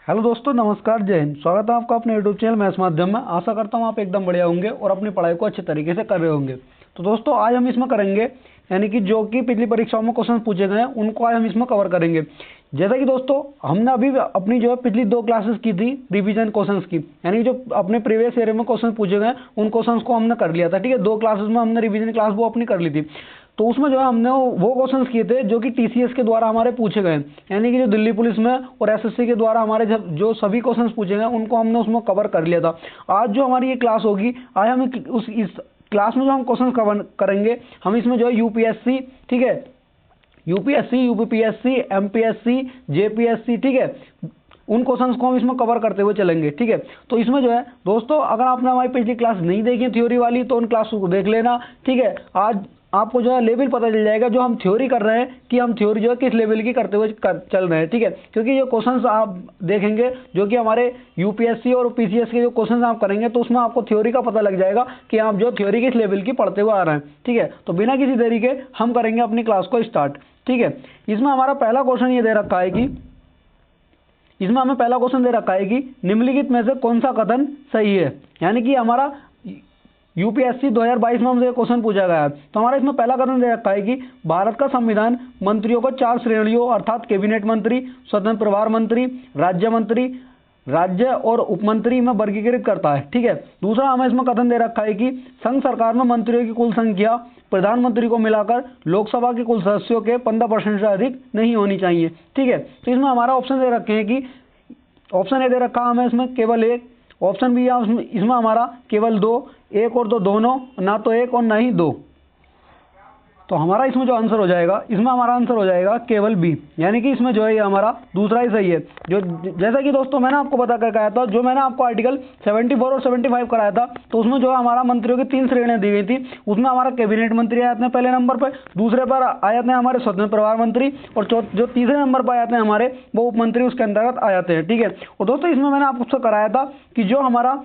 Hello दोस्तों, नमस्कार, जय हिंद। स्वागत है आपका अपने यूट्यूब चैनल मैथ्स माध्यम में। आशा करता हूँ आप एकदम बढ़िया होंगे और अपनी पढ़ाई को अच्छे तरीके से कर रहे होंगे। तो दोस्तों आज हम इसमें करेंगे, यानी कि जो कि पिछली परीक्षाओं में क्वेश्चन पूछे गए हैं उनको आज हम इसमें कवर करेंगे। जैसा कि दोस्तों हमने अभी अपनी जो है पिछली 2 क्लासेस की थी रिवीजन क्वेश्चंस की, यानी जो अपने प्रीवियस ईयर में क्वेश्चन पूछे गए उन क्वेश्चंस को हमने कर लिया था। ठीक है, 2 क्लासेस में हमने रिवीजन क्लास वो अपनी कर ली थी। तो उसमें जो है हमने वो क्वेश्चंस किए थे जो कि टीसीएस के द्वारा हमारे पूछे गए, यानी कि जो दिल्ली पुलिस में और एसएससी के द्वारा हमारे जो सभी क्वेश्चंस पूछे गए उनको हमने उसमें कवर कर लिया था। आज जो हमारी ये क्लास होगी, आज हम इस क्लास में जो हम क्वेश्चन कवर करेंगे, हम इसमें जो है यूपीएससी, ठीक है, यूपीएससी, यूपीपीएससी, एमपीएससी, जेपीएससी, ठीक है, उन क्वेश्चंस को हम इसमें कवर करते हुए चलेंगे। ठीक है, तो इसमें जो है दोस्तों अगर आपने हमारी पिछली क्लास नहीं देखी थ्योरी वाली तो उन क्लासों को देख लेना। ठीक है, आज आपको जो है लेवल पता चल जाएगा जो हम थ्योरी कर रहे हैं कि हम थ्योरी जो है किस लेवल की करते हुए चल रहे हैं। ठीक है, क्योंकि जो क्वेश्चंस आप देखेंगे जो कि हमारे यूपीएससी और पीसीएस के जो क्वेश्चंस आप करेंगे तो उसमें आपको थ्योरी का पता लग जाएगा कि आप जो थ्योरी किस लेवल की पढ़ते हुए आ रहे हैं। ठीक है, तो बिना किसी देरी के हम करेंगे अपनी क्लास को स्टार्ट। ठीक है, इसमें हमारा पहला क्वेश्चन ये दे रखा है कि इसमें हमें पहला क्वेश्चन दे रखा है कि निम्नलिखित में से कौन सा कथन सही है, यानी कि हमारा यूपीएससी 2022 में हमसे क्वेश्चन पूछा गया है। तो हमारा इसमें पहला कथन दे रखा है कि भारत का संविधान मंत्रियों को 4 श्रेणियों अर्थात कैबिनेट मंत्री, स्वतंत्र प्रभार मंत्री, राज्य मंत्री, राज्य और उपमंत्री में वर्गीकृत करता है। ठीक है, दूसरा हमें इसमें कथन दे रखा है कि संघ सरकार में मंत्रियों की कुल संख्या प्रधानमंत्री को मिलाकर लोकसभा के कुल सदस्यों के 15% से अधिक नहीं होनी चाहिए। ठीक है, तो इसमें हमारा ऑप्शन दे रखे हैं कि ऑप्शन ए दे रखा है हमें इसमें केवल 1, ऑप्शन बी है इसमें हमारा केवल 2, 1 और 2 दोनों, ना तो 1 और ना ही 2। तो हमारा इसमें जो आंसर हो जाएगा, इसमें हमारा आंसर हो जाएगा केवल बी, यानी कि इसमें जो है ये हमारा दूसरा ही सही है। जो जैसा कि दोस्तों मैंने आपको बता कर कहा था, जो मैंने आपको आर्टिकल 74 और 75 कराया था, तो उसमें जो है हमारा मंत्रियों की 3 श्रेणियां दी गई थी। उसमें हमारा कैबिनेट मंत्री आए थे पहले नंबर पर, दूसरे पर आए थे हमारे स्वतंत्र प्रभार मंत्री, और जो तीसरे नंबर पर आए थे हमारे वो उप मंत्री उसके अंतर्गत आ जाते हैं। ठीक है, और दोस्तों इसमें मैंने आपको कराया था कि जो हमारा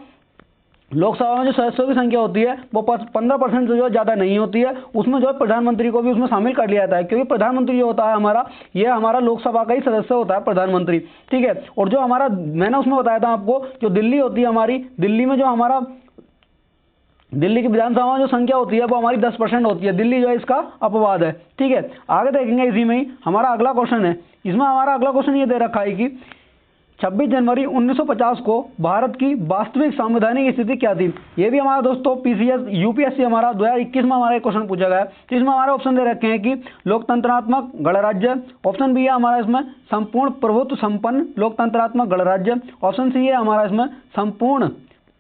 लोकसभा में जो सदस्यों की संख्या होती है वो 15% से जो ज़्यादा नहीं होती है, उसमें जो है प्रधानमंत्री को भी उसमें शामिल कर लिया जाता है, क्योंकि प्रधानमंत्री जो होता है हमारा, ये हमारा लोकसभा का ही सदस्य होता है प्रधानमंत्री। ठीक है, और जो हमारा मैंने उसमें बताया था आपको, जो दिल्ली होती है हमारी, दिल्ली में जो हमारा दिल्ली की विधानसभा में जो संख्या होती है वो हमारी 10% होती है। दिल्ली जो है इसका अपवाद है। ठीक है, आगे देखेंगे इसी में ही हमारा अगला क्वेश्चन है। इसमें हमारा अगला क्वेश्चन ये दे रखा है कि 26 जनवरी 1950 को भारत की वास्तविक संवैधानिक स्थिति क्या थी। ये भी हमारा दोस्तों पीसीएस यूपीएससी हमारा 2021 में हमारा एक क्वेश्चन पूछा गया है। तो इसमें हमारे ऑप्शन दे रखे हैं कि लोकतंत्रात्मक गणराज्य, ऑप्शन बी है हमारा इसमें संपूर्ण प्रभुत्व संपन्न लोकतंत्रात्मक गणराज्य, ऑप्शन सी है हमारा इसमें संपूर्ण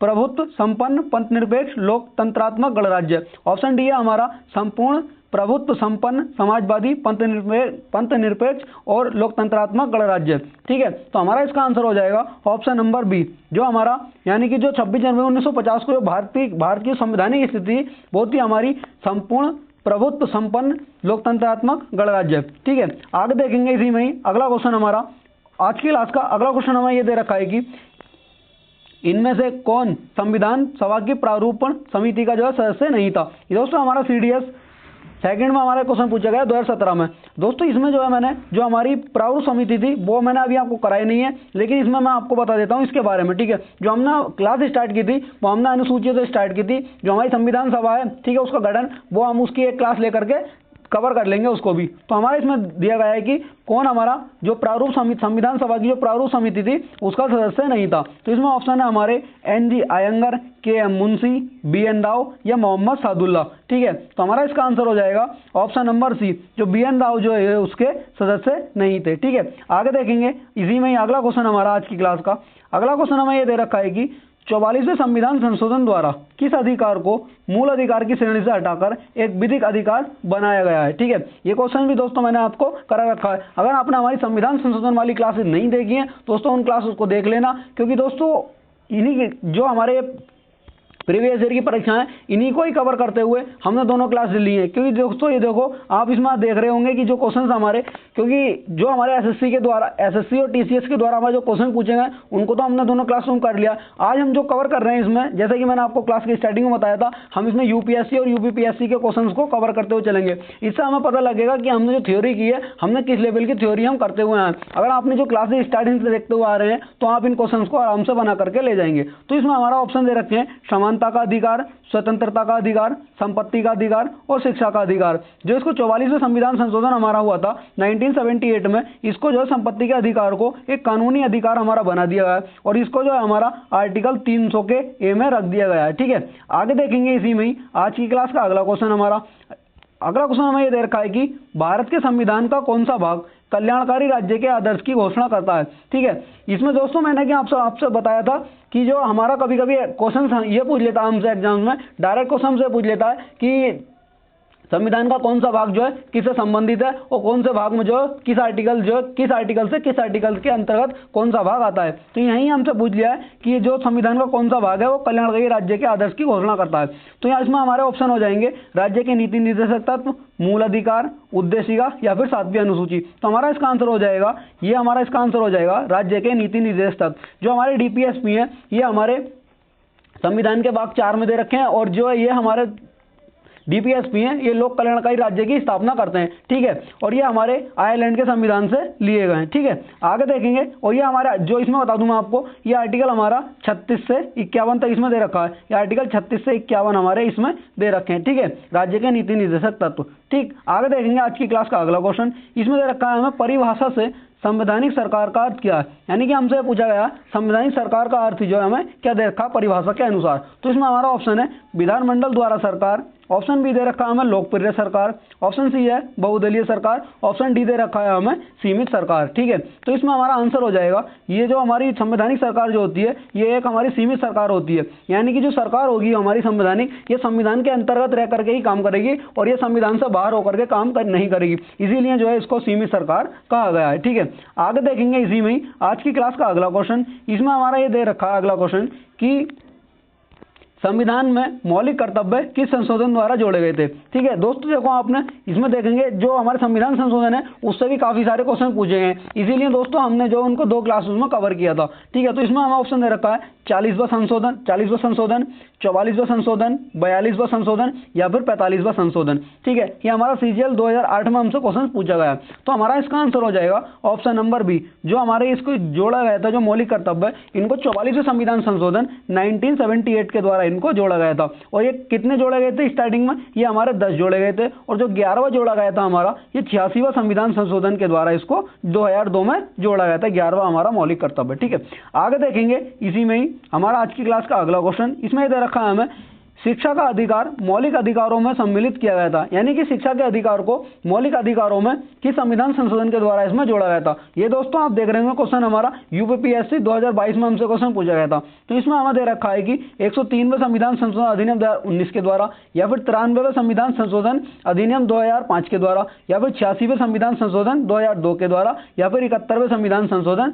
प्रभुत्व संपन्न पंथनिरपेक्ष लोकतंत्रात्मक गणराज्य, ऑप्शन डी है हमारा संपूर्ण प्रभुत्व संपन्न समाजवादी पंथनिरपेक्ष और लोकतंत्रात्मक गणराज्य। ठीक है, तो हमारा इसका आंसर हो जाएगा ऑप्शन नंबर बी, जो हमारा यानी कि जो 26 जनवरी 1950 को जो भारत की संवैधानिक स्थिति वो थी हमारी संपूर्ण प्रभुत्व संपन्न लोकतंत्रात्मक गणराज्य। ठीक है, आगे देखेंगे इसी में ही अगला क्वेश्चन हमारा आज की क्लास का अगला क्वेश्चन हमें ये दे रखा है कि इनमें से कौन संविधान सभा की प्रारूपण समिति का जो है सदस्य नहीं था। ये दोस्तों हमारा सीडीएस सेकंड में हमारा क्वेश्चन पूछा गया 2017 में। दोस्तों इसमें जो है मैंने जो हमारी प्रारूप समिति थी वो मैंने अभी आपको कराई नहीं है, लेकिन इसमें मैं आपको बता देता हूँ इसके बारे में। ठीक है, जो हमने क्लास स्टार्ट की थी वो हमने अनुसूचियों से स्टार्ट की थी। जो हमारी संविधान सभा है, ठीक है, उसका गठन वो हम उसकी एक क्लास लेकर के कवर कर लेंगे उसको भी। तो हमारा इसमें दिया गया है कि कौन हमारा जो प्रारूप समिति संविधान सभा की जो प्रारूप समिति थी उसका सदस्य नहीं था। तो इसमें ऑप्शन है हमारे N G. Ayyangar, K M. Munshi, B N. Rau या मोहम्मद सादुल्ला। ठीक है, तो हमारा इसका आंसर हो जाएगा ऑप्शन नंबर सी, जो बी.एन. राव जो है उसके सदस्य नहीं थे। ठीक है, आगे देखेंगे इसी में ही अगला क्वेश्चन हमारा आज की क्लास का अगला क्वेश्चन हमें ये दे रखा है कि 44वें संविधान संशोधन द्वारा किस अधिकार को मूल अधिकार की श्रेणी से हटाकर एक विधिक अधिकार बनाया गया है। ठीक है, ये क्वेश्चन भी दोस्तों मैंने आपको करा रखा है। अगर आपने हमारी संविधान संशोधन वाली क्लासेस नहीं देखी हैं दोस्तों उन क्लासेस को देख लेना, क्योंकि दोस्तों इन्हीं जो हमारे प्रीवियस ईयर की परीक्षाएं इन्हीं को ही कवर करते हुए हमने दोनों क्लास ली है। क्योंकि दोस्तों ये देखो आप इसमें देख रहे होंगे कि जो क्वेश्चन हमारे, क्योंकि जो हमारे एसएससी के द्वारा, एसएससी और टीसीएस के द्वारा हमारे जो क्वेश्चन पूछे गए उनको तो हमने दोनों क्लास में कर लिया। आज हम जो कवर कर रहे हैं इसमें, जैसे कि मैंने आपको क्लास की स्टार्टिंग में बताया था, हम इसमें यूपीएससी और यूपीपीएससी के क्वेश्चन को कवर करते हुए चलेंगे। इससे हमें पता लगेगा कि हमने जो थ्योरी की है हमने किस लेवल की थ्योरी हम करते हुए हैं। अगर आपने जो क्लासेस स्टार्टिंग से देखते हुए आ रहे हैं तो आप इन क्वेश्चन को आराम से बना करके ले जाएंगे। तो इसमें हमारा ऑप्शन दे रखे हैं समानता का अधिकार, स्वतंत्रता का अधिकार, संपत्ति का अधिकार और शिक्षा का अधिकार। जो इसको 44वें संविधान संशोधन हमारा हुआ था 1978 में, इसको जो है संपत्ति के अधिकार को एक कानूनी अधिकार हमारा बना दिया गया है और इसको जो है हमारा आर्टिकल 300 के ए में रख दिया गया है। ठीक है, आगे देखेंगे इसी में ही आज की क्लास का अगला क्वेश्चन हमारा। अगला क्वेश्चन हमें यह दे रखा है कि भारत के संविधान का कौन सा भाग कल्याणकारी राज्य के आदर्श की घोषणा करता है। ठीक है, इसमें दोस्तों मैंने क्या आपसे बताया था कि जो हमारा कभी कभी क्वेश्चन ये पूछ लेता है हमसे एग्जाम में, डायरेक्ट क्वेश्चन से पूछ लेता है कि संविधान का कौन सा भाग जो है किससे संबंधित है और कौन से भाग में जो किस आर्टिकल किस आर्टिकल के अंतर्गत कौन सा भाग आता है। तो यहीं हमसे पूछ लिया है कि जो संविधान का कौन सा भाग है वो कल्याणकारी राज्य के आदर्श की घोषणा करता है। तो यहाँ इसमें हमारे ऑप्शन हो जाएंगे राज्य के नीति निर्देशक तत्व, मूल अधिकार, उद्देशिका या फिर 7वीं अनुसूची। तो हमारा इसका आंसर हो जाएगा, ये हमारा इसका आंसर हो जाएगा राज्य के नीति निर्देशक तत्व। जो हमारे डीपीएसपी है ये हमारे संविधान के भाग 4 में दे रखे हैं और जो है ये हमारे डीपीएसपी हैं ये लोक कल्याणकारी राज्य की स्थापना करते हैं। ठीक है, और ये हमारे आयरलैंड के संविधान से लिए गए हैं। ठीक है, आगे देखेंगे और ये हमारा जो इसमें बता दूं मैं आपको, ये आर्टिकल हमारा 36 से 51 तक इसमें दे रखा है। ये आर्टिकल 36 से 51 हमारे इसमें दे रखे हैं। ठीक है, राज्य के नीति निर्देशक तत्व। ठीक, आगे देखेंगे आज की क्लास का अगला क्वेश्चन। इसमें दे रखा है हमें परिभाषा से संवैधानिक सरकार का अर्थ क्या है। यानी कि हमसे पूछा गया संवैधानिक सरकार का अर्थ जो है हमें क्या दे रखा परिभाषा के अनुसार। तो इसमें हमारा ऑप्शन है विधानमंडल द्वारा सरकार, ऑप्शन बी दे रखा है हमें लोकप्रिय सरकार, ऑप्शन सी है बहुदलीय सरकार, ऑप्शन डी दे रखा है हमें सीमित सरकार। ठीक है, तो इसमें हमारा आंसर हो जाएगा ये जो हमारी संवैधानिक सरकार जो होती है ये एक हमारी सीमित सरकार होती है। यानी कि जो सरकार होगी हमारी संवैधानिक, ये संविधान के अंतर्गत रह करके ही काम करेगी और ये संविधान से बाहर होकर के काम नहीं करेगी, इसीलिए जो है इसको सीमित सरकार कहा गया है। ठीक है, आगे देखेंगे इसी में ही आज की क्लास का अगला क्वेश्चन। इसमें हमारा ये दे रखा है अगला क्वेश्चन कि संविधान में मौलिक कर्तव्य किस संशोधन द्वारा जोड़े गए थे। ठीक है दोस्तों, देखो आपने इसमें देखेंगे जो हमारे संविधान संशोधन है उससे भी काफी सारे क्वेश्चन पूछे गए, इसीलिए दोस्तों हमने जो उनको 2 क्लासेस में कवर किया था। ठीक है, तो इसमें हमें ऑप्शन दे रखा है 40वां संशोधन, 44वां संशोधन, 42वां संशोधन या फिर 45वां संशोधन। ठीक है, ये हमारा सीजीएल 2008 में हमसे क्वेश्चन पूछा गया। तो हमारा इसका आंसर हो जाएगा ऑप्शन नंबर बी, जो हमारे इसको जोड़ा गया था जो मौलिक कर्तव्य, इनको 44वें संविधान संशोधन 1978 के द्वारा इनको जोड़ा गया था। और ये कितने जोड़े गए थे स्टार्टिंग में, ये हमारे 10 जोड़े गए थे और जो 11वां जोड़ा गया था हमारा ये 86वां संविधान संशोधन के द्वारा इसको 2002 में जोड़ा गया था, 11वां हमारा मौलिक कर्तव्य। ठीक है, आगे देखेंगे इसी में ही हमारा आज की क्लास का अगला क्वेश्चन। इसमें दे रखा है हमें शिक्षा का अधिकार मौलिक अधिकारों में सम्मिलित किया गया था। यानी कि शिक्षा के अधिकार को मौलिक अधिकारों में किस संविधान संशोधन के द्वारा इसमें जोड़ा गया था। ये दोस्तों आप देख रहे होंगे क्वेश्चन हमारा यूपीपीएससी 2022 में हमसे क्वेश्चन पूछा गया था। तो इसमें हमें दे रखा है कि 103वें संविधान संशोधन अधिनियम 2019 के द्वारा या फिर 93वें संविधान संशोधन अधिनियम 2005 के द्वारा या फिर 86वें संविधान संशोधन 2002 के द्वारा या फिर 71वें संविधान संशोधन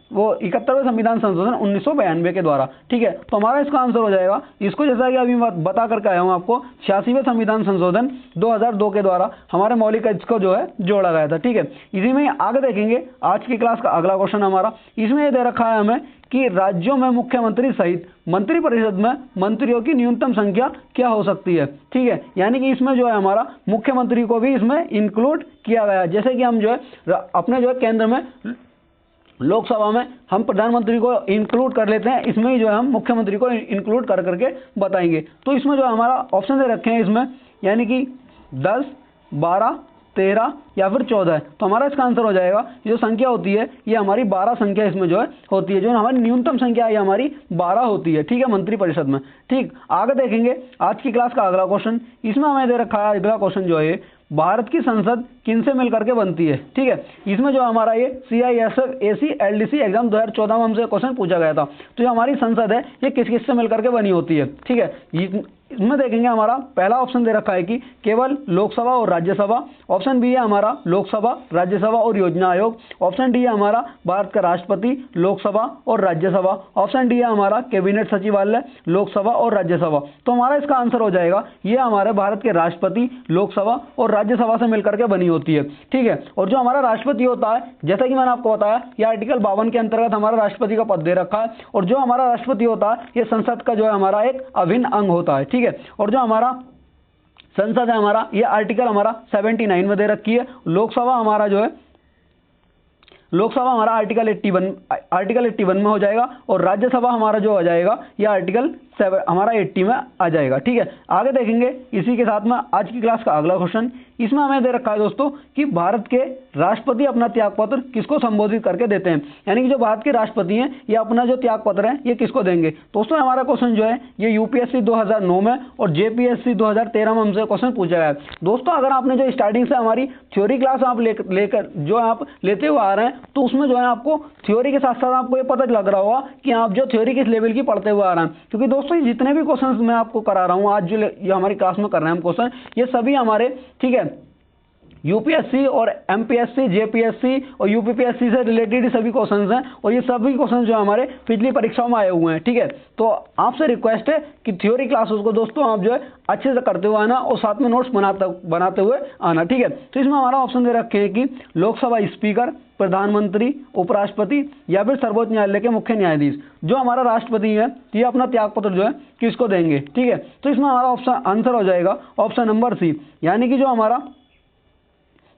71वें संविधान संशोधन 1992 के द्वारा। ठीक है, तो हमारा इसका आंसर हो जाएगा, इसको जैसा कि अभी बता करके आया हूं आपको, 86वें संविधान संशोधन 2002 के द्वारा हमारे मौलिक इसको जो है जोड़ा गया था। ठीक है, इसी में आगे देखेंगे आज की क्लास का अगला क्वेश्चन हमारा। इसमें यह दे रखा है हमें कि राज्यों में मुख्यमंत्री सहित मंत्रिपरिषद में मंत्रियों की न्यूनतम संख्या क्या हो सकती है। ठीक है, यानी कि इसमें जो है हमारा मुख्यमंत्री को भी इसमें इंक्लूड किया गया है। जैसे कि हम जो है अपने जो है केंद्र में लोकसभा में हम प्रधानमंत्री को इंक्लूड कर लेते हैं, इसमें ही जो है हम मुख्यमंत्री को इंक्लूड कर करके बताएंगे। तो इसमें जो हमारा ऑप्शन दे रखे हैं इसमें, यानी कि 10, 12, 13 या फिर 14 है। तो हमारा इसका आंसर हो जाएगा जो संख्या होती है ये हमारी 12 संख्या इसमें जो है होती है, जो हमारी न्यूनतम संख्या है ये हमारी 12 होती है। ठीक है, मंत्रिपरिषद में। ठीक, आगे देखेंगे आज की क्लास का अगला क्वेश्चन। इसमें हमें दे रखा है अगला क्वेश्चन जो है भारत की संसद किनसे मिलकर के बनती है। ठीक है, इसमें जो हमारा ये CISF AC LDC एग्जाम 2014 में हमसे क्वेश्चन पूछा गया था। तो जो हमारी संसद है ये किस किस से मिलकर के बनी होती है। ठीक है, इसमें देखेंगे हमारा पहला ऑप्शन दे रखा है कि केवल लोकसभा और राज्यसभा। ऑप्शन बी है हमारा लोकसभा, राज्यसभा और योजना आयोग। ऑप्शन डी है हमारा भारत का राष्ट्रपति, लोकसभा और राज्यसभा। ऑप्शन डी है हमारा कैबिनेट सचिवालय, लोकसभा और राज्यसभा। तो हमारा इसका आंसर हो जाएगा ये हमारे भारत के राष्ट्रपति, लोकसभा और राज्यसभा से मिलकर के बनी होती है, ठीक है। और जो हमारा राष्ट्रपति होता है, जैसा कि मैंने आपको बताया, ये आर्टिकल 52 के अंतर्गत हमारा राष्ट्रपति का पद दे रखा है। और जो हमारा राष्ट्रपति होता है, ये संसद का जो है हमारा एक अभिन्न अंग होता है, ठीक है। और जो हमारा संसद है हमारा, ये आर्टिकल हमारा 79 में दे रखी है। लोकसभा हमारा जो है, लोकसभा हमारा आर्टिकल 81 में हो जाएगा। और राज्यसभा हमारा जो हो जाएगा, ये आर्टिकल 7 हमारा 80 में आ जाएगा, ठीक है। आगे देखेंगे इसी के साथ में आज की क्लास का अगला क्वेश्चन। इसमें हमें दे रखा है दोस्तों कि भारत के राष्ट्रपति अपना त्यागपत्र किसको संबोधित करके देते हैं, यानी कि जो भारत के राष्ट्रपति हैं ये अपना जो त्यागपत्र है ये किसको देंगे। दोस्तों हमारा क्वेश्चन जो है ये यूपीएससी 2009 में और जेपीएससी 2013 में हमसे क्वेश्चन पूछा गया है। दोस्तों अगर आपने जो स्टार्टिंग से हमारी थ्योरी क्लास आप लेकर जो आप लेते हुए आ रहे हैं, तो उसमें जो है आपको थ्योरी के साथ साथ आपको ये पता लग रहा होगा कि आप जो थ्योरी किस लेवल की पढ़ते हुए आ रहे हैं। क्योंकि दोस्तों जितने भी क्वेश्चन मैं आपको करा रहा हूँ आज जो ये हमारी क्लास में कर रहे हैं हम क्वेश्चन, ये सभी हमारे, ठीक है, यूपीएससी और एमपीएससी, जेपीएससी और यूपीपीएससी से रिलेटेड सभी क्वेश्चंस हैं। और ये सभी क्वेश्चन जो हमारे पिछली परीक्षाओं में आए हुए हैं, ठीक है। तो आपसे रिक्वेस्ट है कि थ्योरी क्लासेस को दोस्तों आप जो है अच्छे से करते हुए आना और साथ में नोट्स बनाते हुए आना, ठीक है। तो इसमें हमारा ऑप्शन दे रखे हैं कि लोकसभा स्पीकर, प्रधानमंत्री, उपराष्ट्रपति या फिर सर्वोच्च न्यायालय के मुख्य न्यायाधीश। जो हमारा राष्ट्रपति है ये अपना त्यागपत्र जो है किसको देंगे, ठीक है। तो इसमें हमारा ऑप्शन आंसर हो जाएगा ऑप्शन नंबर सी, यानी कि जो हमारा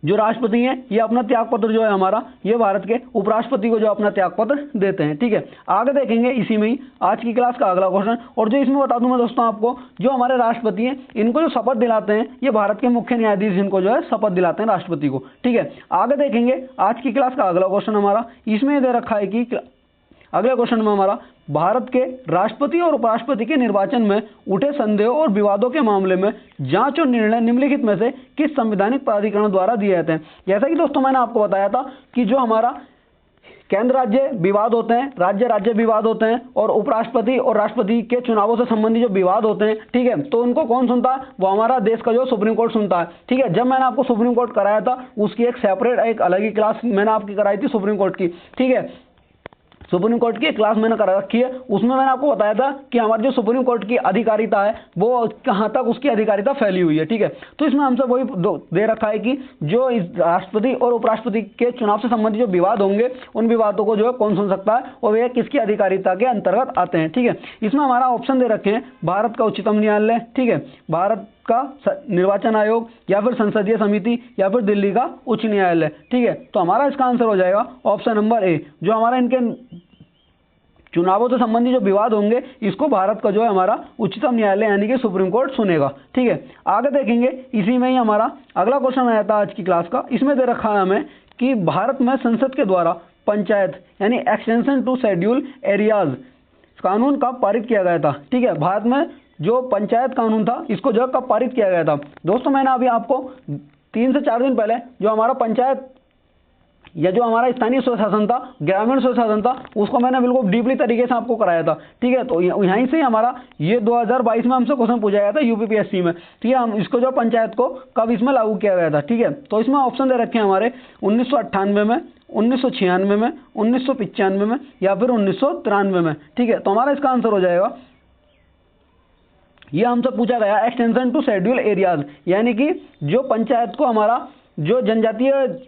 जो राष्ट्रपति हैं ये अपना त्यागपत्र जो है हमारा ये भारत के उपराष्ट्रपति को जो अपना त्यागपत्र देते हैं, ठीक है। आगे देखेंगे इसी में ही आज की क्लास का अगला क्वेश्चन। और जो इसमें बता दूं मैं दोस्तों आपको, जो हमारे राष्ट्रपति हैं इनको जो शपथ दिलाते हैं ये भारत के मुख्य न्यायाधीश जिनको जो है शपथ दिलाते हैं राष्ट्रपति को, ठीक है। आगे देखेंगे आज की क्लास का अगला क्वेश्चन हमारा, इसमें दे रखा है कि अगले क्वेश्चन में हमारा भारत के राष्ट्रपति और उपराष्ट्रपति के निर्वाचन में उठे संदेहों और विवादों के मामले में जांच और निर्णय निम्नलिखित में से किस संवैधानिक प्राधिकरण द्वारा दिए जाते हैं। जैसा कि दोस्तों मैंने आपको बताया था कि जो हमारा केंद्र राज्य विवाद होते हैं, राज्य राज्य विवाद होते हैं, और उपराष्ट्रपति और राष्ट्रपति के चुनावों से संबंधित जो विवाद होते हैं, ठीक है, तो उनको कौन सुनता है, वो हमारा देश का जो सुप्रीम कोर्ट सुनता है, ठीक है। जब मैंने आपको सुप्रीम कोर्ट कराया था उसकी एक सेपरेट एक अलग ही क्लास मैंने आपकी कराई थी सुप्रीम कोर्ट की, ठीक है। सुप्रीम कोर्ट की क्लास मैंने करा रखी है, उसमें मैंने आपको बताया था कि हमारी जो सुप्रीम कोर्ट की अधिकारिता है वो कहाँ तक उसकी अधिकारिता फैली हुई है, ठीक है। तो इसमें हमसे वही दे रखा है कि जो इस राष्ट्रपति और उपराष्ट्रपति के चुनाव से संबंधित जो विवाद होंगे उन विवादों को जो है कौन सुन सकता है और वे किसकी अधिकारिता के अंतर्गत आते हैं, ठीक है। इसमें हमारा ऑप्शन दे रखे हैं भारत का उच्चतम न्यायालय, ठीक है, भारत का निर्वाचन आयोग या फिर संसदीय समिति या फिर दिल्ली का उच्च न्यायालय, ठीक है। तो हमारा इसका आंसर हो जाएगा ऑप्शन नंबर ए, जो हमारा इनके चुनावों से संबंधित जो विवाद होंगे इसको भारत का जो है हमारा उच्चतम न्यायालय यानी कि सुप्रीम कोर्ट सुनेगा, ठीक है। आगे देखेंगे इसी में ही हमारा अगला क्वेश्चन आया था आज की क्लास का। इसमें दे रखा है हमें कि भारत में संसद के द्वारा पंचायत यानी एक्सटेंशन टू शेड्यूल एरियाज कानून कब पारित किया गया था, ठीक है। भारत में जो पंचायत कानून था इसको जो कब पारित किया गया था। दोस्तों मैंने अभी आपको 3 से 4 दिन पहले जो हमारा पंचायत या जो हमारा स्थानीय स्वशासन था, ग्रामीण स्वशासन था, उसको मैंने बिल्कुल डीपली तरीके से आपको कराया था, ठीक है। तो यहीं से हमारा ये 2022 में हमसे क्वेश्चन पूछा गया था यूपीपीएससी में, ठीक है। हम इसको जो पंचायत को कब इसमें लागू किया गया था, ठीक है। तो इसमें ऑप्शन दे रखे हैं हमारे 1998 में, 1996 में, 1995 में या फिर 1993 में, ठीक है। तो हमारा इसका आंसर हो जाएगा, ये हमसे पूछा गया एक्सटेंशन टू शेड्यूल एरियाज, यानी कि जो पंचायत को हमारा जो जनजातीय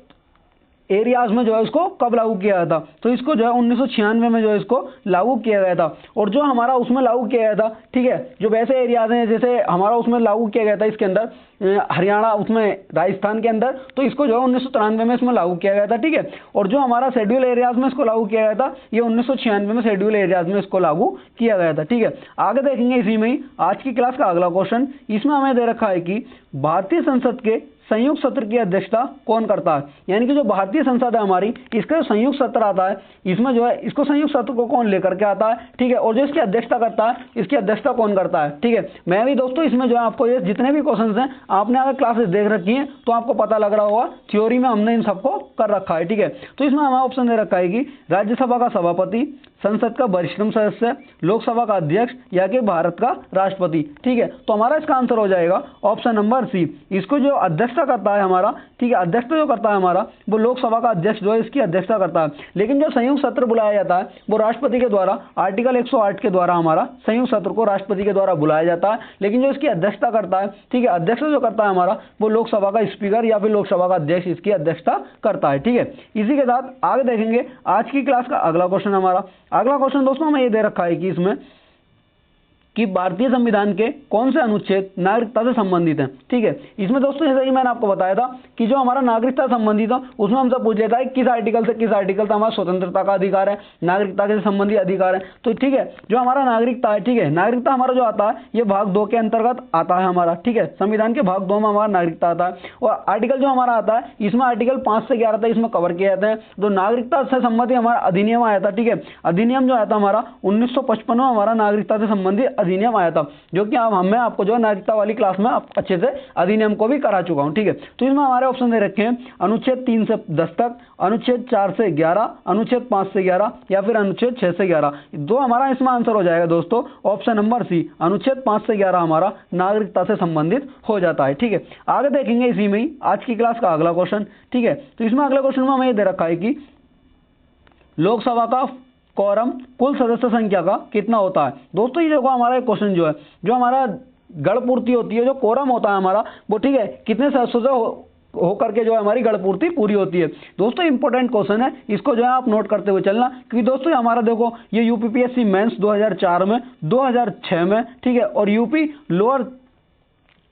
एरियाज में जो है इसको कब लागू किया गया था। तो इसको जो है 1996 में जो है इसको लागू किया गया था। और जो हमारा उसमें लागू किया गया था, ठीक है, जो वैसे एरियाज हैं जैसे हमारा उसमें लागू किया गया था इसके अंदर हरियाणा, उसमें राजस्थान के अंदर, तो इसको जो है 1993 में इसमें लागू किया गया था, ठीक है। और जो हमारा शेड्यूल एरियाज में इसको लागू किया गया था ये 1996 में शेड्यूल एरियाज में इसको लागू किया गया था, ठीक है। आगे देखेंगे इसी में ही आज की क्लास का अगला क्वेश्चन। इसमें हमें दे रखा है कि भारतीय संसद के संयुक्त सत्र की अध्यक्षता कौन करता है? यानी कि जो भारतीय संसद है हमारी, इसका जो संयुक्त सत्र आता है, इसमें जो है इसको संयुक्त सत्र को कौन लेकर के आता है, ठीक है, और जो इसकी अध्यक्षता करता है, इसकी अध्यक्षता कौन करता है, ठीक है। मैं भी दोस्तों इसमें जो है आपको ये जितने भी क्वेश्चंस हैं, आपने अगर क्लासेस देख रखी हैं तो आपको पता लग रहा होगा, थ्योरी में हमने इन सबको कर रखा है, ठीक है। तो इसमें हमारा ऑप्शन दे रखा है कि राज्यसभा का सभापति, संसद का वरिष्ठतम सदस्य, लोकसभा का अध्यक्ष या कि भारत का राष्ट्रपति, ठीक है। तो हमारा इसका आंसर हो जाएगा ऑप्शन नंबर सी। इसको जो अध्यक्षता करता है हमारा, ठीक है, अध्यक्षता जो करता है हमारा, वो लोकसभा का अध्यक्ष जो है इसकी अध्यक्षता करता है। लेकिन जो संयुक्त सत्र बुलाया जाता है वो राष्ट्रपति के द्वारा, आर्टिकल 108 के द्वारा हमारा संयुक्त सत्र को राष्ट्रपति के द्वारा बुलाया जाता है। लेकिन जो इसकी अध्यक्षता करता है, ठीक है, अध्यक्षता जो करता है हमारा, वो लोकसभा का स्पीकर या फिर लोकसभा का अध्यक्ष इसकी अध्यक्षता करता है, ठीक है। इसी के साथ आगे देखेंगे आज की क्लास का अगला क्वेश्चन हमारा। अगला क्वेश्चन दोस्तों हमें ये दे रखा है कि इसमें कि भारतीय संविधान के कौन से अनुच्छेद नागरिकता से संबंधित हैं, ठीक है। इसमें दोस्तों जैसे कि मैंने आपको बताया था कि जो हमारा नागरिकता संबंधित हो, उसमें हमसे पूछ लेता है किस आर्टिकल से किस आर्टिकल तक हमारा स्वतंत्रता का अधिकार है, नागरिकता के संबंधित अधिकार है। तो ठीक है, जो हमारा नागरिकता है, ठीक है, नागरिकता हमारा जो आता है ये भाग 2 के अंतर्गत आता है हमारा, ठीक है। संविधान के भाग 2 में हमारा नागरिकता आता है, और आर्टिकल जो हमारा आता है इसमें आर्टिकल 5 से 11 तक इसमें कवर किए जाते हैं। तो नागरिकता से संबंधित हमारा अधिनियम आया था, ठीक है। अधिनियम जो आया था हमारा 1955 में हमारा नागरिकता से संबंधित अधिनियम आया था, जो कि मैं आपको जो नागरिकता वाली क्लास में अच्छे से अधिनियम को भी करा चुका हूं, ठीक है। तो इसमें हमारे ऑप्शन दे रखे हैं अनुच्छेद 3 से 10 तक, अनुच्छेद 4 से 11, अनुच्छेद 5 से 11 या फिर अनुच्छेद 6 से 11। दो हमारा इसमें आंसर हो जाएगा दोस्तों ऑप्शन नंबर सी, अनुच्छेद 5 से 11 हमारा नागरिकता से संबंधित हो जाता है, ठीक है। आगे देखेंगे इसी में ही आज की क्लास का अगला क्वेश्चन, ठीक है। तो इसमें अगले क्वेश्चन में हमें ये दे रखा है कि लोकसभा का कोरम कुल सदस्य संख्या का कितना होता है। दोस्तों ये देखो हमारा एक क्वेश्चन जो है, जो हमारा गण पूर्ति होती है, जो कोरम होता है हमारा, वो ठीक है कितने सदस्यों से होकर के जो है हमारी गण पूर्ति पूरी होती है। दोस्तों इंपॉर्टेंट क्वेश्चन है, इसको जो है आप नोट करते हुए चलना, क्योंकि दोस्तों हमारा देखो ये यूपीपीएससी मेंस 2004 में, 2006 में, ठीक है, और यूपी लोअर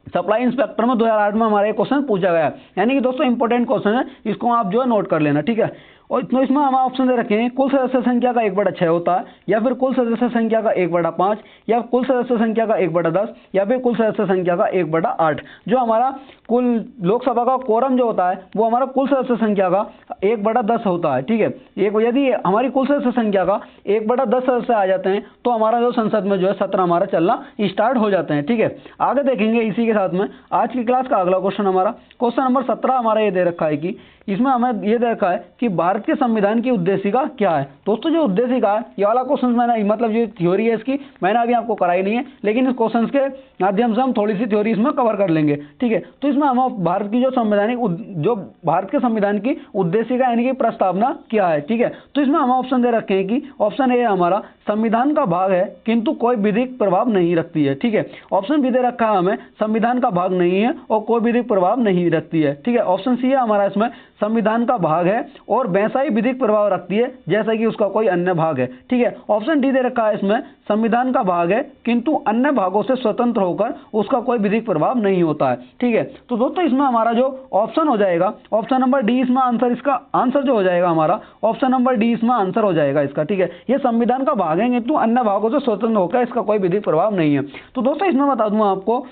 सप्लाई इंस्पेक्टर में 2008 में हमारा एक क्वेश्चन पूछा गया। यानी कि दोस्तों इंपॉर्टेंट क्वेश्चन है, इसको आप जो है नोट कर लेना, ठीक है। और इतना इसमें हम ऑप्शन दे रखे हैं कुल सदस्य संख्या का 1/6 होता है, या फिर कुल सदस्य संख्या का 1/5, या कुल सदस्य संख्या का 1/10, या फिर कुल सदस्य संख्या का 1/8। जो हमारा कुल लोकसभा का कोरम जो होता है वो हमारा कुल सदस्य संख्या का 1/10 होता है, ठीक है। एक यदि हमारी कुल सदस्य संख्या का 1/10 सदस्य आ जाते हैं तो हमारा जो संसद में जो है सत्र हमारा चलना स्टार्ट हो जाते हैं, ठीक है। आगे देखेंगे इसी के साथ में आज की क्लास का अगला क्वेश्चन हमारा क्वेश्चन नंबर 17 हमारा ये दे रखा है कि इसमें हमें ये दे रखा है कि भारत के संविधान की उद्देशिका क्या है। दोस्तों जो उद्देशिका है ये वाला क्वेश्चन मैंने मतलब जो थ्योरी है इसकी मैंने अभी आपको कराई नहीं है, लेकिन इस क्वेश्चन के माध्यम से हम थोड़ी सी थ्योरी इसमें कवर कर लेंगे, ठीक है। तो इसमें हम भारत की जो भारत के संविधान की उद्देशिका यानी कि प्रस्तावना क्या है, ठीक है। तो इसमें हम ऑप्शन दे रखे हैं कि ऑप्शन ए हमारा संविधान का भाग है किंतु कोई विधिक प्रभाव नहीं रखती है, ठीक है। ऑप्शन बी दे रखा है हमें संविधान का भाग नहीं है और कोई विधिक प्रभाव नहीं रखती है, ठीक है। ऑप्शन सी है हमारा इसमें संविधान का भाग है और वैसा ही विधिक प्रभाव रखती है जैसा कि उसका कोई अन्य भाग है, ठीक है। ऑप्शन डी दे रखा है इसमें संविधान का भाग है किंतु अन्य भागों से स्वतंत्र होकर उसका कोई विधिक प्रभाव नहीं होता है, ठीक है। तो दोस्तों इसमें हमारा जो ऑप्शन हो जाएगा ऑप्शन नंबर डी, इसमें आंसर इसका आंसर जो हो जाएगा हमारा ऑप्शन नंबर डी इसमें आंसर हो जाएगा इसका, ठीक है। ये संविधान का भाग है किंतु अन्य भागों से स्वतंत्र होकर इसका कोई विधिक प्रभाव नहीं है। तो दोस्तों इसमें बता दूं आपको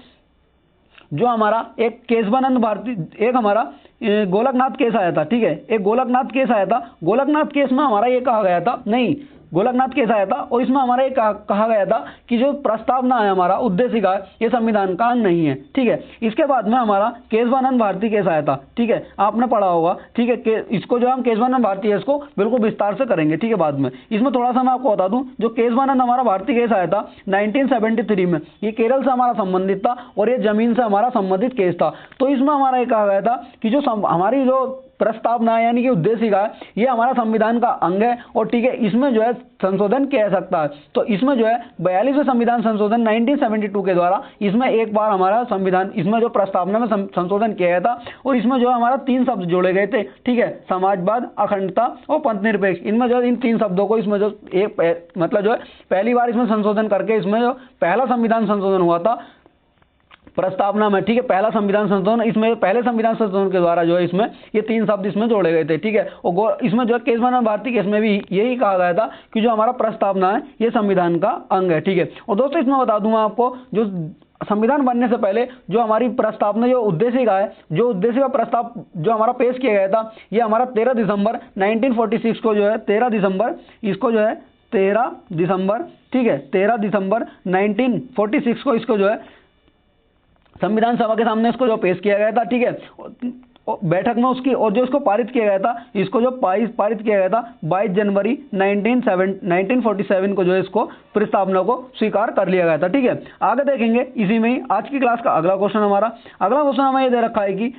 जो हमारा एक केशवानंद भारती एक हमारा गोलकनाथ केस आया था, ठीक है। एक गोलकनाथ केस आया था, गोलकनाथ केस में हमारा ये कहा गया था नहीं गोलकनाथ केस आया था और इसमें हमारा ये कहा गया था कि जो प्रस्तावना है हमारा उद्देशिका ये संविधान का अंग नहीं है, ठीक है। इसके बाद में हमारा केशवानंद भारती केस आया था, ठीक है, आपने पढ़ा होगा, ठीक है। इसको जो हम केशवानंद भारती केस को बिल्कुल विस्तार से करेंगे, ठीक है। बाद में इसमें थोड़ा सा मैं आपको बता दूं जो केशवानंद हमारा भारती केस आया था 1973 में, ये केरल से हमारा संबंधित था और ये जमीन से हमारा संबंधित केस था। तो इसमें हमारा ये कहा गया था कि जो हमारी जो प्रस्तावना यानी कि उद्देशिका ये हमारा संविधान का अंग है और ठीक है इसमें जो है संशोधन किया जा सकता है। तो इसमें जो है 42वें संविधान संशोधन 1972 के द्वारा इसमें एक बार हमारा संविधान इसमें जो प्रस्तावना में संशोधन किया गया था और इसमें जो हमारा 3 शब्द जोड़े गए थे, ठीक है, समाजवाद, अखंडता और पंथनिरपेक्ष। इनमें जो इन 3 शब्दों को इसमें जो एक मतलब जो है पहली बार इसमें संशोधन करके इसमें जो पहला संविधान संशोधन हुआ था प्रस्तावना में, ठीक है, पहला संविधान संशोधन इसमें पहले संविधान संशोधन के द्वारा जो है इसमें ये 3 शब्द इसमें जोड़े गए थे, ठीक है। और इसमें जो है केशवानंद भारती केस में भी यही कहा गया था कि जो हमारा प्रस्तावना है ये संविधान का अंग है, ठीक है। और दोस्तों इसमें बता दूंगा आपको जो संविधान बनने से पहले जो हमारी प्रस्तावना, जो उद्देशिका है, जो उद्देशिका प्रस्ताव जो हमारा पेश किया गया था, ये हमारा 13 दिसंबर 1946 को जो है 13 दिसंबर इसको जो है 13 दिसंबर, ठीक है, 13 दिसंबर 1946 को इसको जो है संविधान सभा के सामने इसको जो पेश किया गया था, ठीक है, बैठक में उसकी, और जो इसको पारित किया गया था, इसको जो पारित किया गया था 22 जनवरी 1947 को जो है इसको प्रस्तावना को स्वीकार कर लिया गया था, ठीक है। आगे देखेंगे इसी में ही आज की क्लास का अगला क्वेश्चन हमें ये दे रखा है कि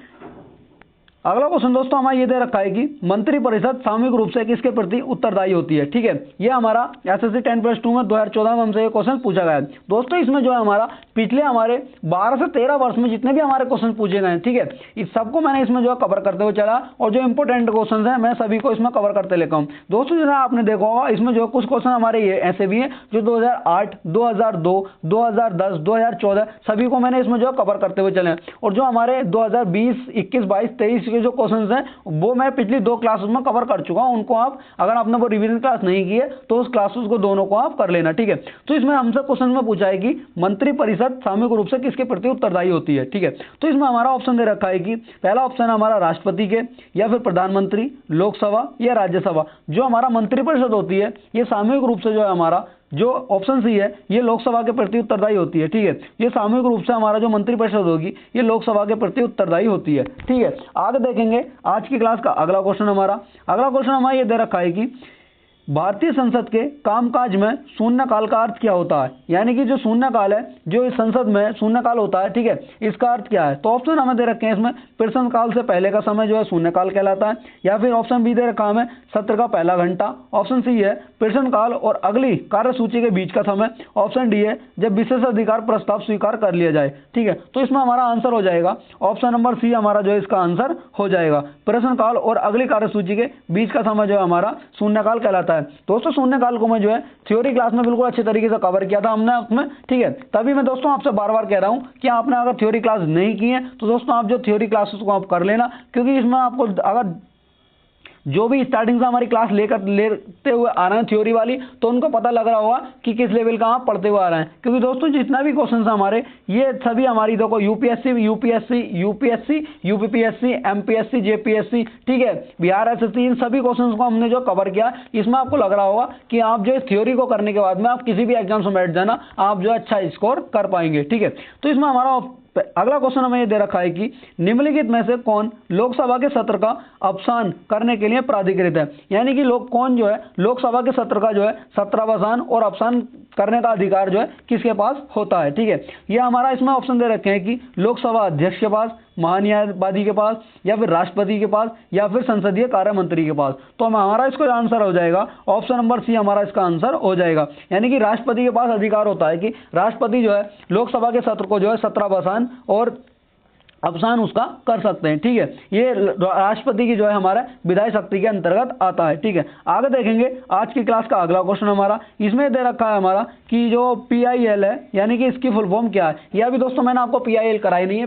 अगला क्वेश्चन दोस्तों हमारा ये दे रखा है कि मंत्रिपरिषद सामूहिक रूप से किसके प्रति उत्तरदायी होती है, ठीक है। ये हमारा एसएससी 10+2 में 2014 में हमसे ये क्वेश्चन पूछा गया है दोस्तों। इसमें जो है हमारा पिछले हमारे 12 से 13 वर्ष में जितने भी हमारे क्वेश्चन पूछे गए हैं, ठीक है, इस सबको मैंने इसमें जो है कवर करते हुए चला, और जो इंपॉर्टेंट क्वेश्चन है मैं सभी को इसमें कवर करते लेकर हूँ दोस्तों। जैसा आपने देखा होगा इसमें जो कुछ क्वेश्चन हमारे ये ऐसे भी हैं जो 2008, 2002, 2010, 2014 सभी को मैंने इसमें जो कवर करते हुए चले, और जो हमारे 2020, 21, 22, 23 के जो क्वेश्चंस हैं वो मैं पिछली 2 क्लासेस में कवर कर चुका हूं। उनको आप, अगर आपने वो रिवीजन क्लास नहीं की है तो उस क्लासेस को दोनों को आप कर लेना, ठीक है। तो इसमें हमसे क्वेश्चन में पूछा है कि मंत्रिपरिषद सामूहिक रूप से किसके प्रति उत्तरदायी होती है, ठीक है। तो इसमें हमारा ऑप्शन दे रखा है कि पहला ऑप्शन हमारा राष्ट्रपति के, या फिर प्रधानमंत्री, लोकसभा या राज्यसभा। जो हमारा मंत्रिपरिषद होती है ये सामूहिक रूप से जो है हमारा जो ऑप्शन सी है ये लोकसभा के प्रति उत्तरदायी होती है, ठीक है। ये सामूहिक रूप से हमारा जो मंत्रिपरिषद होगी ये लोकसभा के प्रति उत्तरदायी होती है, ठीक है। आगे देखेंगे आज की क्लास का अगला क्वेश्चन हमारा ये दे रखा है कि भारतीय संसद के कामकाज में शून्यकाल का अर्थ क्या होता है, यानी कि जो शून्यकाल है, जो इस संसद में शून्यकाल होता है, ठीक है, इसका अर्थ क्या है। तो ऑप्शन हमें दे रखे हैं इसमें प्रश्नकाल से पहले का समय जो है शून्यकाल कहलाता है, या फिर ऑप्शन बी दे रखा हमें सत्र का पहला घंटा, ऑप्शन सी है प्रश्नकाल और अगली कार्यसूची के बीच का समय, ऑप्शन डी है जब विशेषाधिकार प्रस्ताव स्वीकार कर लिया जाए, ठीक है। तो इसमें हमारा आंसर हो जाएगा ऑप्शन नंबर सी, हमारा जो है इसका आंसर हो जाएगा प्रश्नकाल और अगली कार्यसूची के बीच का समय जो है हमारा शून्यकाल कहलाता है। दोस्तों शून्यकाल को मैं जो है थ्योरी क्लास में बिल्कुल अच्छे तरीके से कवर किया था हमने उसमें, ठीक है। तभी मैं दोस्तों आपसे बार बार कह रहा हूं कि आपने अगर थ्योरी क्लास नहीं की है तो दोस्तों आप जो थ्योरी क्लासेस को आप कर लेना, क्योंकि इसमें आपको अगर जो भी स्टार्टिंग से हमारी क्लास लेते हुए आ रहे हैं थ्योरी वाली, तो उनको पता लग रहा होगा कि किस लेवल का आप पढ़ते हुए आ रहे हैं। क्योंकि दोस्तों जितना भी क्वेश्चन है हमारे ये सभी हमारी देखो यूपीएससी, यूपीपीएससी, एमपीएससी, जेपीएससी, ठीक है, बिहार एसएससी, इन सभी क्वेश्चन को हमने जो कवर किया, इसमें आपको लग रहा होगा कि आप जो इस थ्योरी को करने के बाद में आप किसी भी एग्जाम में बैठ जाना, आप जो अच्छा स्कोर कर पाएंगे, ठीक है। तो इसमें हमारा अगला क्वेश्चन हमें ये दे रखा है कि निम्नलिखित में से कौन लोकसभा के सत्र का अवसान करने के लिए प्राधिकृत है, यानी कि कौन जो है लोकसभा के सत्र का जो है सत्रावसान और अवसान करने का अधिकार जो है किसके पास होता है, ठीक है। यह हमारा इसमें ऑप्शन दे रखे हैं कि लोकसभा अध्यक्ष के पास, महान्यायवादी के पास, या फिर राष्ट्रपति के पास, या फिर संसदीय कार्य मंत्री के पास। तो हमारा इसका आंसर हो जाएगा ऑप्शन नंबर सी, हमारा इसका आंसर हो जाएगा, यानी कि राष्ट्रपति के पास अधिकार होता है कि राष्ट्रपति जो है लोकसभा के सत्र को जो है सत्रावसान और अवसान उसका कर सकते हैं, ठीक है। ये राष्ट्रपति की जो है हमारा विधायी शक्ति के अंतर्गत आता है, ठीक है। आगे देखेंगे आज की क्लास का अगला क्वेश्चन हमारा इसमें दे रखा है हमारा कि जो पीआईएल है, यानी कि इसकी फुल फॉर्म क्या है। यह अभी दोस्तों मैंने आपको पीआईएल कराई नहीं है,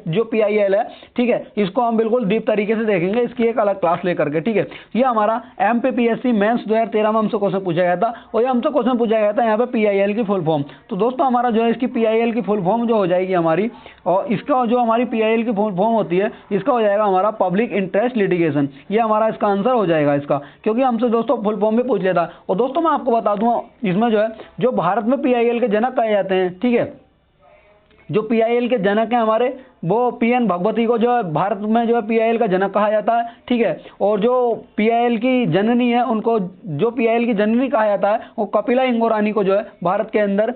जो पीआईएल है, ठीक है, इसको हम बिल्कुल डीप तरीके से देखेंगे, इसकी एक अलग क्लास लेकर के, ठीक है। यह हमारा एमपीपीएससी मेंस 2013 में हमसे क्वेश्चन पूछा गया था, और यह हमसे क्वेश्चन पूछा गया था यहाँ पे पीआईएल की फुल फॉर्म। तो दोस्तों हमारा जो है इसकी पीआईएल की फुल फॉर्म जो हो जाएगी हमारी, और इसका जो हमारी पीआईएल की फुल फॉर्म होती है इसका हो जाएगा हमारा पब्लिक इंटरेस्ट लिटिगेशन। ये हमारा इसका आंसर हो जाएगा इसका, क्योंकि हमसे दोस्तों फुल फॉर्म भी पूछ लेता। और दोस्तों मैं आपको बता दूं इसमें जो है जो भारत में पीआईएल के जनक कहे जाते हैं, ठीक है, जो पीआईएल के जनक हैं हमारे, वो पीएन भगवती को जो है भारत में जो है पीआईएल का जनक कहा जाता है, ठीक है। और जो पीआईएल की जननी है उनको जो पीआईएल की जननी कहा जाता है वो कपिला इंगोरानी को जो है भारत के अंदर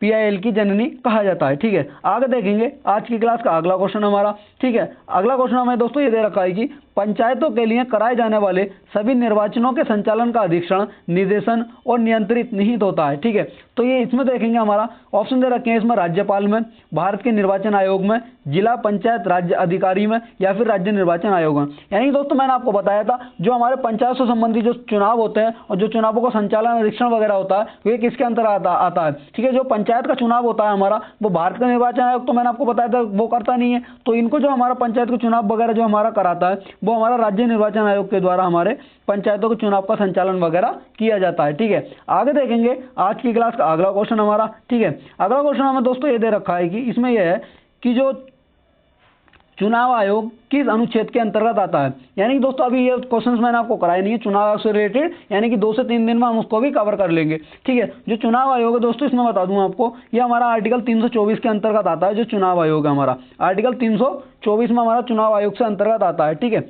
पीआईएल की जननी कहा जाता है, ठीक है। आगे देखेंगे आज की क्लास का अगला क्वेश्चन हमारा, ठीक है। अगला क्वेश्चन हमें दोस्तों ये दे रखा है कि पंचायतों के लिए कराए जाने वाले सभी निर्वाचनों के संचालन का अधीक्षण, निर्देशन और नियंत्रित निहित होता है, ठीक है। तो ये इसमें देखेंगे हमारा ऑप्शन दे रखे हैं इसमें राज्यपाल में, भारत के निर्वाचन आयोग में, जिला पंचायत राज्य अधिकारी में या फिर राज्य निर्वाचन आयोग में। यानी दोस्तों मैंने आपको बताया था जो हमारे पंचायत से संबंधित जो चुनाव होते हैं और जो चुनावों का संचालन निरीक्षण वगैरह होता है वो किसके अंतर आता है। ठीक है, जो पंचायत का चुनाव होता है हमारा वो भारत का निर्वाचन आयोग, तो मैंने आपको बताया था वो करता नहीं है, तो इनको जो हमारा पंचायत का चुनाव वगैरह जो हमारा कराता है वो हमारा राज्य निर्वाचन आयोग के द्वारा हमारे पंचायतों के चुनाव का संचालन वगैरह किया जाता है। ठीक है, आगे देखेंगे आज की क्लास का अगला क्वेश्चन हमारा। ठीक है, अगला क्वेश्चन हमें दोस्तों ये दे रखा है कि इसमें यह है कि जो चुनाव आयोग किस अनुच्छेद के अंतर्गत आता है। यानी कि दोस्तों अभी ये क्वेश्चंस मैंने आपको कराए नहीं है चुनाव आयोग से रिलेटेड, यानी कि 2 से 3 दिन में हम उसको भी कवर कर लेंगे। ठीक है, जो चुनाव आयोग है दोस्तों इसमें बता दूं आपको, ये हमारा आर्टिकल 324 के अंतर्गत आता है। जो चुनाव आयोग है हमारा आर्टिकल 324 में हमारा चुनाव आयोग से अंतर्गत आता है। ठीक है,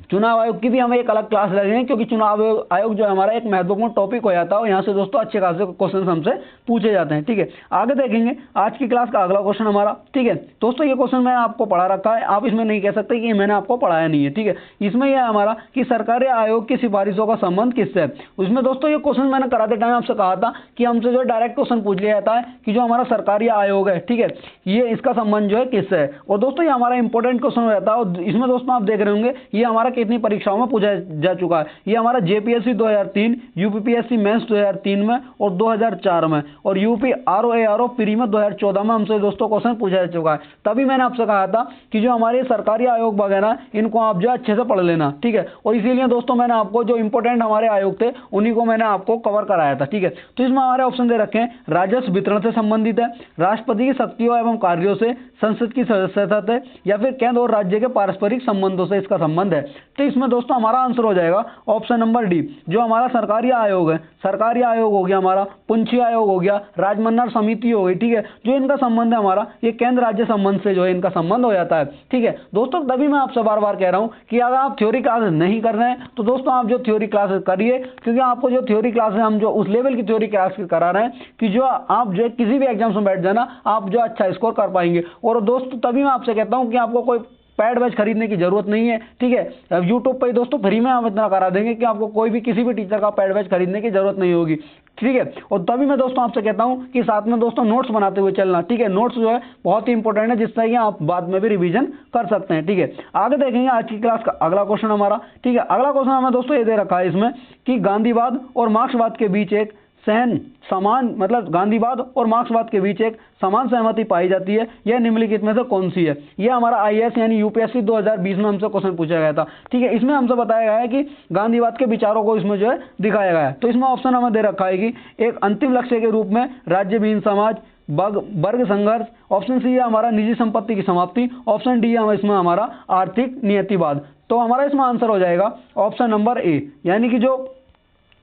चुनाव आयोग की भी हमें एक अलग क्लास लगेंगे क्योंकि चुनाव आयोग जो हमारा एक महत्वपूर्ण टॉपिक हो जाता है और यहाँ से दोस्तों अच्छे खासे क्वेश्चन हमसे पूछे जाते हैं। ठीक है, आगे देखेंगे आज की क्लास का अगला क्वेश्चन हमारा। ठीक है दोस्तों, ये क्वेश्चन मैंने आपको पढ़ा रखा है, आप इसमें नहीं कह सकते कि मैंने आपको पढ़ाया नहीं है। ठीक है, इसमें यह हमारा कि सरकारी आयोग की सिफारिशों का संबंध किससे है। उसमें दोस्तों ये क्वेश्चन मैंने कराते टाइम आपसे कहा था कि हमसे जो डायरेक्ट क्वेश्चन पूछ लिया जाता है कि जो हमारा सरकारी आयोग है, ठीक है, ये इसका संबंध जो है किससे है। और दोस्तों ये हमारा इंपॉर्टेंट क्वेश्चन हो जाता है और इसमें दोस्तों आप देख रहे होंगे ये हमारा कितनी परीक्षाओं में पूछा जा चुका है। ये हमारा जेपीएससी 2003, यूपीपीएससी मेंस 2003 में और 2004 में और यूपी आरओ प्री में 2014 में हमसे दोस्तों क्वेश्चन पूछा जा चुका है। तभी मैंने आपसे कहा था कि जो हमारे सरकारी आयोग वगैरह इनको आप जो अच्छे से पढ़ लेना। ठीक है, और इसीलिए दोस्तों मैंने आपको जो इंपॉर्टेंट हमारे आयोग थे उन्हीं को मैंने आपको कवर कराया था। ठीक है, तो इसमें हमारे ऑप्शन दे रखे हैं राजस्व वितरण से संबंधित है, राष्ट्रपति की शक्तियों एवं कार्यों से, संसद की सदस्यता से, या फिर केंद्र और राज्य के पारस्परिक संबंधों से इसका संबंध है। तो इसमें दोस्तों हमारा आंसर हो जाएगा ऑप्शन नंबर डी, जो हमारा सरकारी आयोग है। सरकारी आयोग हो गया हमारा, पुंछी आयोग हो गया, राजमन्नार समिति हो गई। ठीक है, जो इनका संबंध है हमारा ये केंद्र राज्य संबंध से जो है इनका संबंध हो जाता है। ठीक है दोस्तों, तभी मैं आपसे बार बार कह रहा हूं कि अगर आप थ्योरी क्लासेस नहीं कर रहे हैं तो दोस्तों आप जो थ्योरी क्लासेस करिए, क्योंकि आपको जो थ्योरी क्लासेस हम जो उस लेवल की थ्योरी क्लास करा रहे हैं कि जो आप जो किसी भी एग्जाम में बैठ जाना आप जो अच्छा स्कोर कर पाएंगे। और दोस्तों तभी मैं आपसे कहता हूं कि आपको कोई पैड बैच खरीदने की जरूरत नहीं है। ठीक है, यूट्यूब पर दोस्तों फ्री में हम इतना करा देंगे कि आपको कोई भी किसी भी टीचर का पैड बैच खरीदने की जरूरत नहीं होगी। ठीक है, और तभी मैं दोस्तों आपसे कहता हूं कि साथ में दोस्तों नोट्स बनाते हुए चलना। ठीक है, नोट्स जो है बहुत ही इंपॉर्टेंट है जिससे कि आप बाद में भी रिवीजन कर सकते हैं। ठीक है, आगे देखेंगे आज की क्लास का अगला क्वेश्चन हमारा। ठीक है, अगला क्वेश्चन हमें दोस्तों ये दे रखा है इसमें कि गांधीवाद और मार्क्सवाद के बीच एक समान मतलब गांधीवाद और मार्क्सवाद के बीच एक समान सहमति पाई जाती है, यह निम्नलिखित में से कौन सी है। यह हमारा आईएएस यानी यूपीएससी 2020 में हमसे क्वेश्चन पूछा गया था। ठीक है, इसमें हमसे बताया गया है कि गांधीवाद के विचारों को इसमें जो है दिखाया गया है। तो इसमें ऑप्शन हमें दे रखा है कि एक अंतिम लक्ष्य के रूप में राज्यविहीन समाज, वर्ग संघर्ष, ऑप्शन सी है हमारा निजी संपत्ति की समाप्ति, ऑप्शन डी है इसमें हमारा आर्थिक नियतिवाद। तो हमारा इसमें आंसर हो जाएगा ऑप्शन नंबर ए, यानी कि जो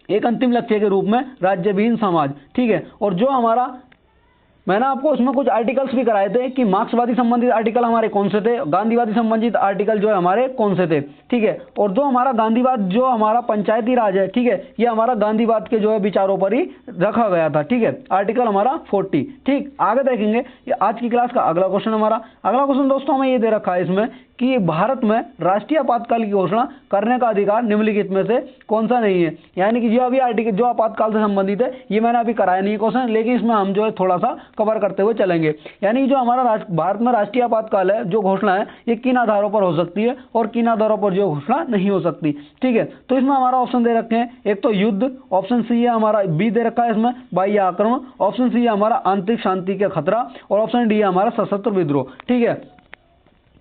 एक अंतिम लक्ष्य के रूप में राज्यविहीन समाज। ठीक है, और जो हमारा मैंने आपको उसमें कुछ आर्टिकल्स भी कराए थे कि मार्क्सवादी संबंधित आर्टिकल हमारे कौन से थे, गांधीवादी संबंधित आर्टिकल जो है हमारे कौन से थे। ठीक है, और जो हमारा गांधीवाद जो हमारा पंचायती राज है, ठीक है, ये हमारा गांधीवाद के जो है विचारों पर ही रखा गया था। ठीक है, आर्टिकल हमारा 40। ठीक, आगे देखेंगे आज की क्लास का अगला क्वेश्चन हमारा। अगला क्वेश्चन दोस्तों हमें ये दे रखा है इसमें कि भारत में राष्ट्रीय आपातकाल की घोषणा करने का अधिकार निम्नलिखित में से कौन सा नहीं है। यानी कि जो अभी आर्टिकल जो आपातकाल से संबंधित है ये मैंने अभी कराया नहीं क्वेश्चन, लेकिन इसमें हम जो है थोड़ा सा कवर करते हुए चलेंगे। यानी कि जो हमारा भारत में राष्ट्रीय आपातकाल है जो घोषणा है ये किन आधारों पर हो सकती है और किन आधारों पर जो घोषणा नहीं हो सकती। ठीक है, तो इसमें हमारा ऑप्शन दे रखे हैं, एक तो युद्ध, ऑप्शन सी है हमारा बी दे रखा है इसमें बाह्य आक्रमण, ऑप्शन सी है हमारा आंतरिक शांति का खतरा और ऑप्शन डी है हमारा सशस्त्र विद्रोह। ठीक है,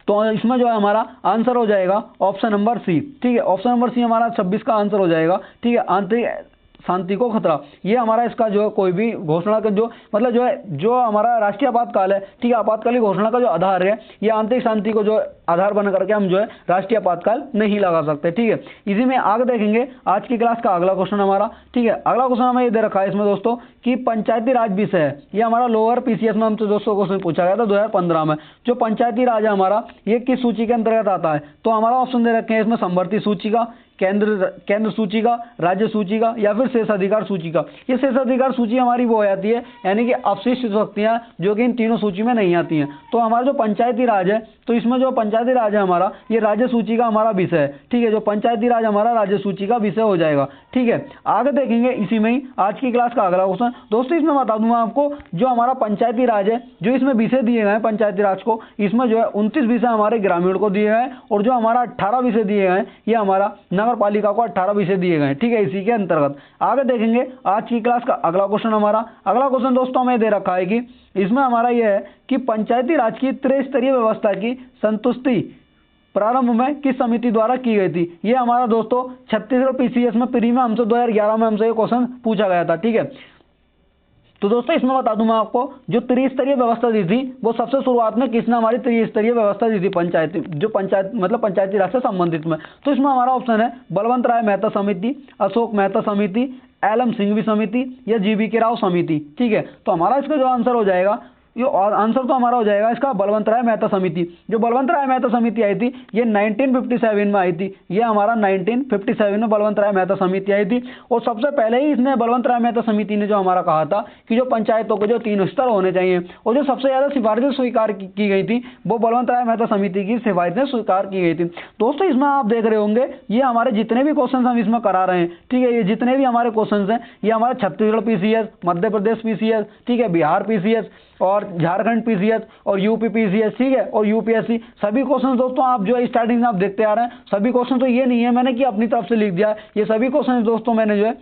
तो इसमें जो है हमारा आंसर हो जाएगा ऑप्शन नंबर सी। ठीक है, ऑप्शन नंबर सी हमारा 26 का आंसर हो जाएगा। ठीक है, आंतरिक शांति को खतरा, ये हमारा इसका जो कोई भी घोषणा का जो मतलब जो है जो हमारा राष्ट्रीय आपातकाल है, ठीक है, आपातकालीन घोषणा का जो आधार है ये आंतरिक शांति को जो आधार बना करके हम जो है राष्ट्रीय आपातकाल नहीं लगा सकते। ठीक है, इसी में आगे देखेंगे आज की क्लास का अगला क्वेश्चन हमारा। ठीक है, अगला क्वेश्चन हमें ये दे रखा है इसमें दोस्तों कि पंचायती राज विषय है, ये हमारा लोअर पीसीएस में हमसे दोस्तों क्वेश्चन पूछा गया था 2015 में। जो पंचायती राज है हमारा ये किस सूची के अंतर्गत आता है। तो हमारा ऑप्शन दे रखे हैं इसमें समवर्ती सूची का, केंद्र सूची का, राज्य सूची का या फिर शेषाधिकार सूची का। ये शेषाधिकार सूची हमारी वो हो जाती है, यानी कि अवशिष्ट शक्तियां जो कि इन तीनों सूची में नहीं आती हैं। तो हमारा जो पंचायती राज है, तो इसमें जो पंचायती राज है हमारा, ये राज्य सूची का हमारा विषय है, ठीक है। जो पंचायती राज हमारा राज्य सूची का विषय हो जाएगा, ठीक है। आगे देखेंगे इसी में ही आज की क्लास का अगला क्वेश्चन। दोस्तों इसमें बता दूंगा आपको, जो हमारा पंचायती राज है, जो इसमें विषय दिए गए हैं पंचायती राज को, इसमें जो है 29 विषय हमारे ग्रामीण को दिए गए हैं, और जो हमारा 18 विषय दिए गए हैं, ये हमारा नगर पालिका को 18 विषय दिए गए हैं, ठीक है, इसी के अंतर्गत। आगे देखेंगे आज की क्लास का अगला क्वेश्चन। हमारा अगला क्वेश्चन दोस्तों हमें दे रखा है कि इसमें हमारा यह है कि पंचायती राज की त्रिस्तरीय व्यवस्था की संतुष्टि प्रारंभ में किस समिति द्वारा की गई थी। ये हमारा दोस्तों छत्तीसगढ़ पीसीएस में प्री में हमसे 2011 में हमसे ये क्वेश्चन पूछा गया था, ठीक है। तो दोस्तों इसमें बता दूं मैं आपको, जो त्रिस्तरीय व्यवस्था दी थी वो सबसे शुरुआत में किसने हमारी त्रिस्तरीय व्यवस्था दी थी पंचायती राज से संबंधित में। तो इसमें हमारा ऑप्शन है बलवंत राय मेहता समिति, अशोक मेहता समिति, एल.एम. सिंघवी समिति या जी.वी.के. राव समिति, ठीक है। तो हमारा इसका जो आंसर हो जाएगा, ये आंसर तो हमारा हो जाएगा इसका बलवंत राय मेहता समिति। जो बलवंत राय मेहता समिति आई थी, ये 1957 में आई थी। ये हमारा 1957 में बलवंत राय मेहता समिति आई थी। और सबसे पहले ही इसने बलवंत राय मेहता समिति ने जो हमारा कहा था कि जो पंचायतों के जो 3 स्तर होने चाहिए, और जो सबसे ज्यादा सिफारिशें स्वीकार की गई थी, वो बलवंत राय मेहता समिति की सिफारिशें स्वीकार की गई थी। दोस्तों इसमें आप देख रहे होंगे, ये हमारे जितने भी क्वेश्चन हम इसमें करा रहे हैं, ठीक है, ये जितने भी हमारे क्वेश्चन हैं, ये हमारे छत्तीसगढ़ पीसीएस, मध्य प्रदेश पीसीएस, ठीक है, बिहार पीसीएस और झारखंड पीसीएस और यूपी पीसीएस, ठीक है, और यूपीएससी, सभी क्वेश्चन दोस्तों आप जो है स्टार्टिंग में आप देखते आ रहे हैं। सभी क्वेश्चन तो ये नहीं है मैंने कि अपनी तरफ से लिख दिया, ये सभी क्वेश्चन दोस्तों मैंने जो है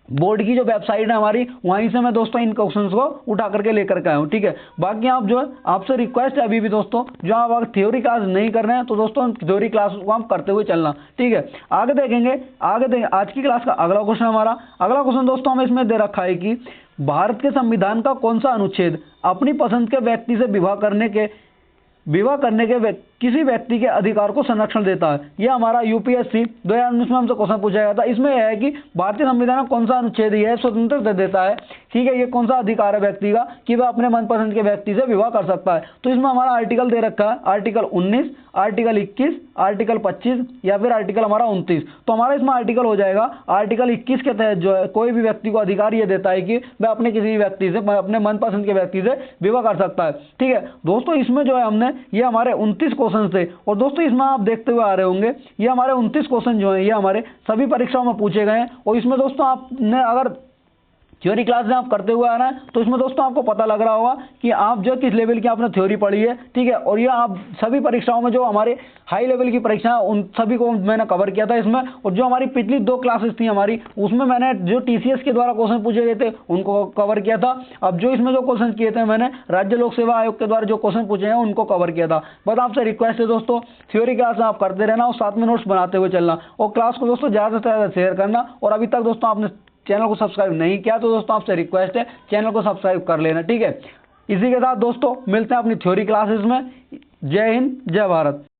बोर्ड की जो वेबसाइट है हमारी, वहीं से मैं दोस्तों इन क्वेश्चंस को उठा करके लेकर के आया हूँ, ठीक है। बाकी आप जो है, आपसे रिक्वेस्ट है अभी भी दोस्तों, जो आप अगर थ्योरी क्लास नहीं कर रहे हैं तो दोस्तों थ्योरी क्लास को हम करते हुए चलना, ठीक है। आगे देखेंगे आज की क्लास का अगला क्वेश्चन। हमारा अगला क्वेश्चन दोस्तों हमें इसमें दे रखा है कि भारत के संविधान का कौन सा अनुच्छेद अपनी पसंद के व्यक्ति से विवाह करने के किसी व्यक्ति के अधिकार को संरक्षण देता है। यह हमारा यूपीएससी 2019 में हमसे क्वेश्चन पूछा गया था। इसमें यह है कि भारतीय संविधान में कौन सा अनुच्छेद यह स्वतंत्रता देता है, ठीक है, ये कौन सा अधिकार है व्यक्ति का कि वह अपने मनपसंद के व्यक्ति से विवाह कर सकता है। तो इसमें हमारा आर्टिकल दे रखा है आर्टिकल 19, आर्टिकल 21, आर्टिकल 25 या फिर आर्टिकल हमारा 29। तो हमारा इसमें आर्टिकल हो जाएगा आर्टिकल 21 के तहत जो है कोई भी व्यक्ति को अधिकार ये देता है कि वह अपने किसी व्यक्ति से, अपने मनपसंद के व्यक्ति से विवाह कर सकता है, ठीक है। दोस्तों इसमें जो है हमने ये हमारे 29 क्वेश्चन थे, और दोस्तों इसमें आप देखते हुए आ रहे होंगे, ये हमारे 29 क्वेश्चन जो है ये हमारे सभी परीक्षाओं में पूछे गए हैं। और इसमें दोस्तों आपने अगर थ्योरी क्लास में आप करते हुए आ रहे हैं तो इसमें दोस्तों आपको पता लग रहा होगा कि आप जो किस लेवल की आपने थ्योरी पढ़ी है, ठीक है। और ये आप सभी परीक्षाओं में जो हमारे हाई लेवल की परीक्षा है उन सभी को मैंने कवर किया था इसमें। और जो हमारी पिछली 2 क्लासेस थी हमारी, उसमें मैंने जो टीसीएस के द्वारा क्वेश्चन पूछे गए थे उनको कवर किया था। अब जो इसमें जो क्वेश्चन किए थे मैंने राज्य लोक सेवा आयोग के द्वारा जो क्वेश्चन पूछे हैं उनको कवर किया था। बस आपसे रिक्वेस्ट है दोस्तों, थ्योरी क्लास आप करते रहना और साथ में नोट्स बनाते हुए चलना, और क्लास को दोस्तों ज़्यादा से ज़्यादा शेयर करना। और अभी तक दोस्तों आपने चैनल को सब्सक्राइब नहीं किया तो दोस्तों आपसे रिक्वेस्ट है चैनल को सब्सक्राइब कर लेना, ठीक है। इसी के साथ दोस्तों मिलते हैं अपनी थ्योरी क्लासेस में। जय हिंद, जय भारत।